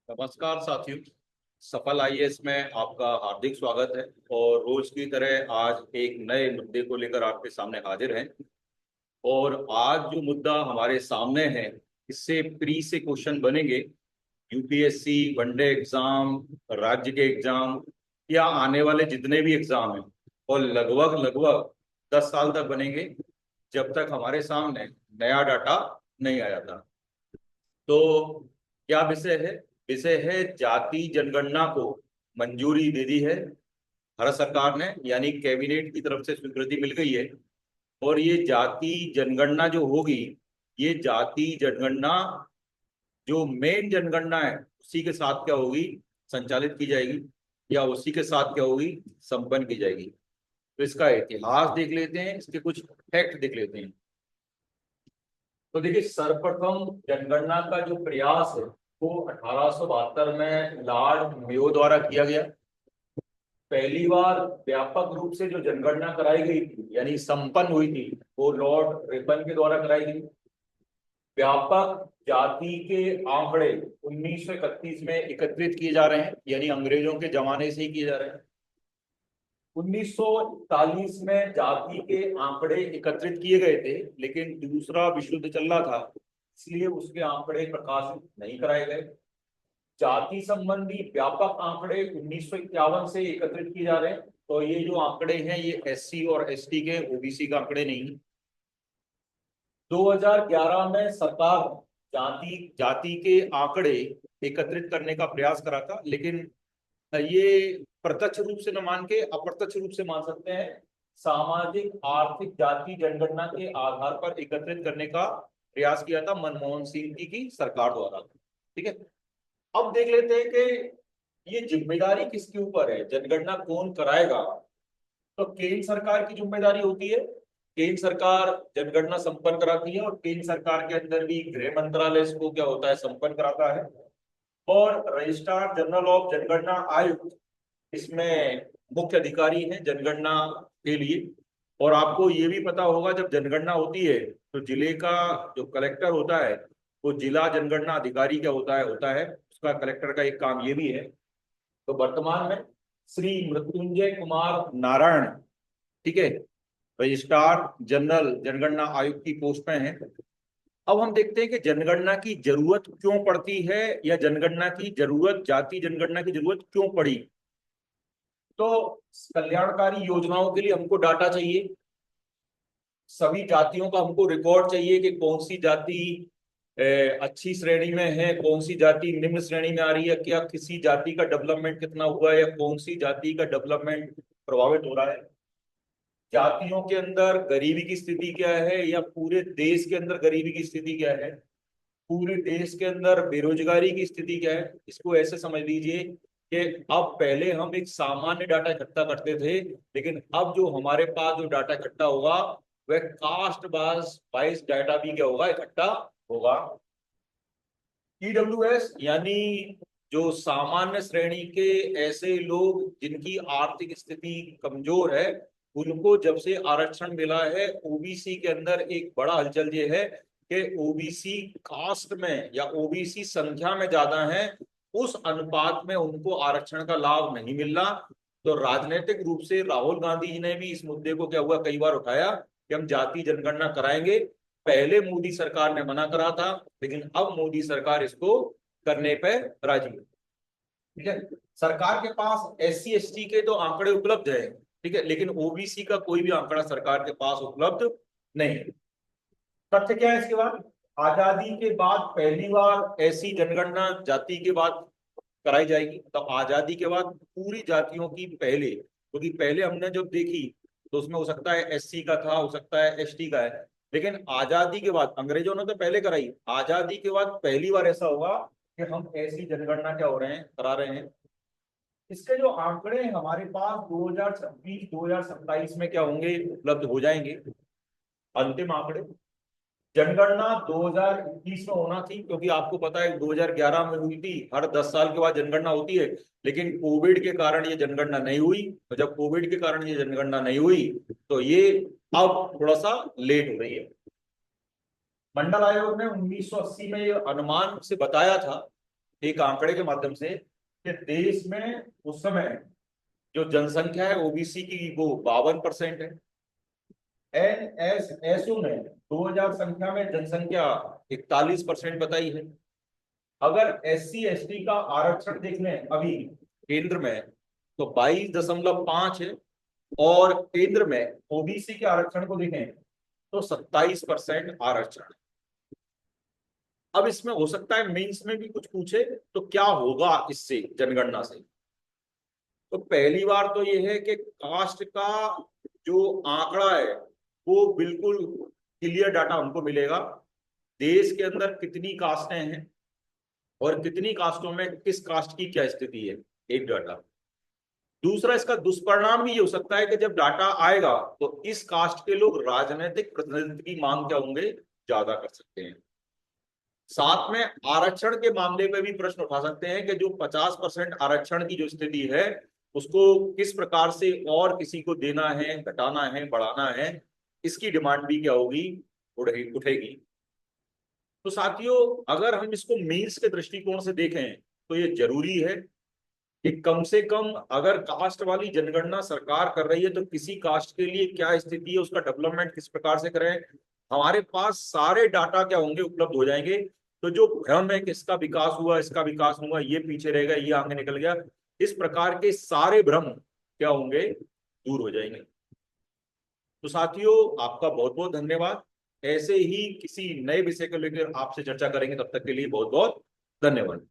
नमस्कार साथियों। सफल आईएएस में आपका हार्दिक स्वागत है। और रोज की तरह आज एक नए मुद्दे को लेकर आपके सामने हाजिर हैं। और आज जो मुद्दा हमारे सामने है, इससे प्री से क्वेश्चन बनेंगे। यूपीएससी, वनडे एग्जाम, राज्य के एग्जाम या आने वाले जितने भी एग्जाम हैं, और लगभग लगभग 10 साल तक बनेंगे, जब तक हमारे सामने नया डाटा नहीं आ जाता। तो क्या विषय है? विषय है जाति जनगणना को मंजूरी दे दी है भारत सरकार ने, यानी कैबिनेट की तरफ से स्वीकृति मिल गई है। और ये जाति जनगणना जो होगी, ये जाति जनगणना जो मेन जनगणना है उसी के साथ क्या होगी, संचालित की जाएगी, या उसी के साथ क्या होगी, संपन्न की जाएगी। तो इसका इतिहास देख लेते हैं, इसके कुछ फैक्ट देख लेते हैं। तो देखिए, सर्वप्रथम जनगणना का जो प्रयास है वो 1872 में लॉर्ड मेयो द्वारा किया गया। पहली बार व्यापक रूप से जो जनगणना कराई गई थी, यानी संपन्न हुई थी, वो लॉर्ड रिपन के द्वारा कराई गई। व्यापक जाति के आंकड़े 1931 में एकत्रित किए जा रहे हैं, यानी अंग्रेजों के जमाने से ही किए जा रहे हैं। 1941 में जाति के आंकड़े एकत्रित किए गए थे, लेकिन दूसरा विश्व युद्ध चल रहा था, इसलिए उसके आंकड़े प्रकाशित नहीं कराए गए। जाति संबंधी व्यापक आंकड़े 1951 से एकत्रित किए जा रहे हैं। तो ये जो आंकड़े हैं, ये एससी और एसटी के, ओबीसी के आंकड़े नहीं। 2011 में सरकार जाति जाति के आंकड़े एकत्रित करने का प्रयास करा था, लेकिन ये प्रत्यक्ष रूप से न मान के अप्रत्यक्ष रूप से मान सकते हैं, सामाजिक आर्थिक जाति जनगणना के आधार पर एकत्रित करने का प्रयास किया था मनमोहन सिंह जी की सरकार द्वारा। ठीक है। अब देख लेते हैं कि ये जिम्मेदारी किसके ऊपर है, जनगणना कौन कराएगा। तो केंद्र सरकार की जिम्मेदारी होती है। केंद्र सरकार जनगणना संपन्न कराती है, और केंद्र सरकार के अंदर भी गृह मंत्रालय इसको क्या होता है, संपन्न कराता है। और रजिस्ट्रार जनरल ऑफ जनगणना आयुक्त इसमें मुख्य अधिकारी हैं जनगणना के लिए। और आपको ये भी पता होगा, जब जनगणना होती है तो जिले का जो कलेक्टर होता है, वो जिला जनगणना अधिकारी क्या होता है उसका, कलेक्टर का एक काम ये भी है। तो वर्तमान में श्री मृत्युंजय कुमार नारायण, ठीक है, रजिस्ट्रार जनरल जनगणना आयुक्त की पोस्ट में है। अब हम देखते हैं कि जनगणना की जरूरत क्यों पड़ती है, या जनगणना की जरूरत, जाति जनगणना की जरूरत क्यों पड़ी। तो कल्याणकारी योजनाओं के लिए हमको डाटा चाहिए, सभी जातियों का हमको रिकॉर्ड चाहिए कि कौन सी जाति अच्छी श्रेणी में है, कौन सी जाति निम्न श्रेणी में आ रही है, क्या किसी जाति का डेवलपमेंट कितना हुआ है, या कौन सी जाति का डेवलपमेंट प्रभावित हो रहा है। जातियों के अंदर गरीबी की स्थिति क्या है, या पूरे देश के अंदर गरीबी की स्थिति क्या है, पूरे देश के अंदर बेरोजगारी की स्थिति क्या है। इसको ऐसे समझ लीजिए कि अब पहले हम एक सामान्य डाटा इकट्ठा करते थे, लेकिन अब जो हमारे पास जो डाटा इकट्ठा होगा, वह कास्ट वाइज डाटा भी क्या होगा, इकट्ठा होगा। ईडब्ल्यूएस यानी जो सामान्य श्रेणी के ऐसे लोग जिनकी आर्थिक स्थिति कमजोर है, उनको जब से आरक्षण मिला है, ओबीसी के अंदर एक बड़ा हलचल ये है कि ओबीसी कास्ट में या ओबीसी संख्या में ज्यादा है, उस अनुपात में उनको आरक्षण का लाभ नहीं मिल रहा। तो राजनीतिक रूप से राहुल गांधी जी ने भी इस मुद्दे को क्या हुआ, कई बार उठाया कि हम जाति जनगणना कराएंगे। पहले मोदी सरकार ने मना करा था, लेकिन अब मोदी सरकार इसको करने पे राजी है। ठीक है। सरकार के पास एससी एसटी के तो आंकड़े उपलब्ध है, ठीक है, लेकिन ओबीसी का कोई भी आंकड़ा सरकार के पास उपलब्ध नहीं है। तथ्य क्या है इसके बाद, आजादी के बाद पहली बार ऐसी जनगणना जाति के बाद कराई जाएगी। तो आजादी के बाद पूरी जातियों की पहले, क्योंकि पहले हमने जब देखी तो उसमें हो सकता है एससी का था, हो सकता है एसटी का है, लेकिन आजादी के बाद, अंग्रेजों ने तो पहले कराई, आजादी के बाद पहली बार ऐसा होगा कि हम ऐसी जनगणना क्या हो रहे हैं, करा रहे हैं। इसके जो आंकड़े हमारे पास 2026 2027 में क्या होंगे, उपलब्ध हो जाएंगे अंतिम आंकड़े। जनगणना 2021 में होना थी, क्योंकि आपको पता है 2011 में हुई थी, हर 10 साल के बाद जनगणना होती है, लेकिन कोविड के कारण ये जनगणना नहीं हुई। तो जब कोविड के कारण ये जनगणना नहीं हुई, तो ये अब थोड़ा सा लेट हो रही है। मंडल आयोग ने 1980 में ये अनुमान से बताया था एक आंकड़े के माध्यम से कि देश में उस समय जो जनसंख्या है ओबीसी की वो 52% है। एनएसएसओ में 2000 संख्या में जनसंख्या 41% बताई है। अगर एससी एसटी का आरक्षण देख लें अभी केंद्र में तो 22.5 है, और केंद्र में ओबीसी के आरक्षण को देखें तो 27% आरक्षण है। अब इसमें हो सकता है मेंस में भी कुछ पूछे तो क्या होगा इससे जनगणना से। तो पहली बार तो ये है कि कास्ट का जो आंकड़ा है वो बिल्कुल क्लियर डाटा हमको मिलेगा, देश के अंदर कितनी कास्टें हैं और कितनी कास्टों में किस कास्ट की क्या स्थिति है, एक डाटा। दूसरा, इसका दुष्परिणाम भी ये हो सकता है कि जब डाटा आएगा तो इस कास्ट के लोग राजनीतिक प्रतिनिधित्व की मांग क्या होंगे, ज्यादा कर सकते हैं। साथ में आरक्षण के मामले में भी प्रश्न उठा सकते हैं कि जो 50% आरक्षण की जो स्थिति है उसको किस प्रकार से और किसी को देना है, घटाना है, बढ़ाना है, इसकी डिमांड भी क्या होगी, उठेगी। तो साथियों, अगर हम इसको मीन्स के दृष्टिकोण से देखें तो ये जरूरी है कि कम से कम अगर कास्ट वाली जनगणना सरकार कर रही है तो किसी कास्ट के लिए क्या स्थिति है, उसका डेवलपमेंट किस प्रकार से करें, हमारे पास सारे डाटा क्या होंगे, उपलब्ध हो जाएंगे। तो जो भ्रम है कि इसका विकास हुआ, इसका विकास हुआ, ये पीछे रह गया, ये आगे निकल गया, इस प्रकार के सारे भ्रम क्या होंगे, दूर हो जाएंगे। तो साथियों, आपका बहुत बहुत धन्यवाद। ऐसे ही किसी नए विषय को लेकर आपसे चर्चा करेंगे, तब तक के लिए बहुत बहुत धन्यवाद।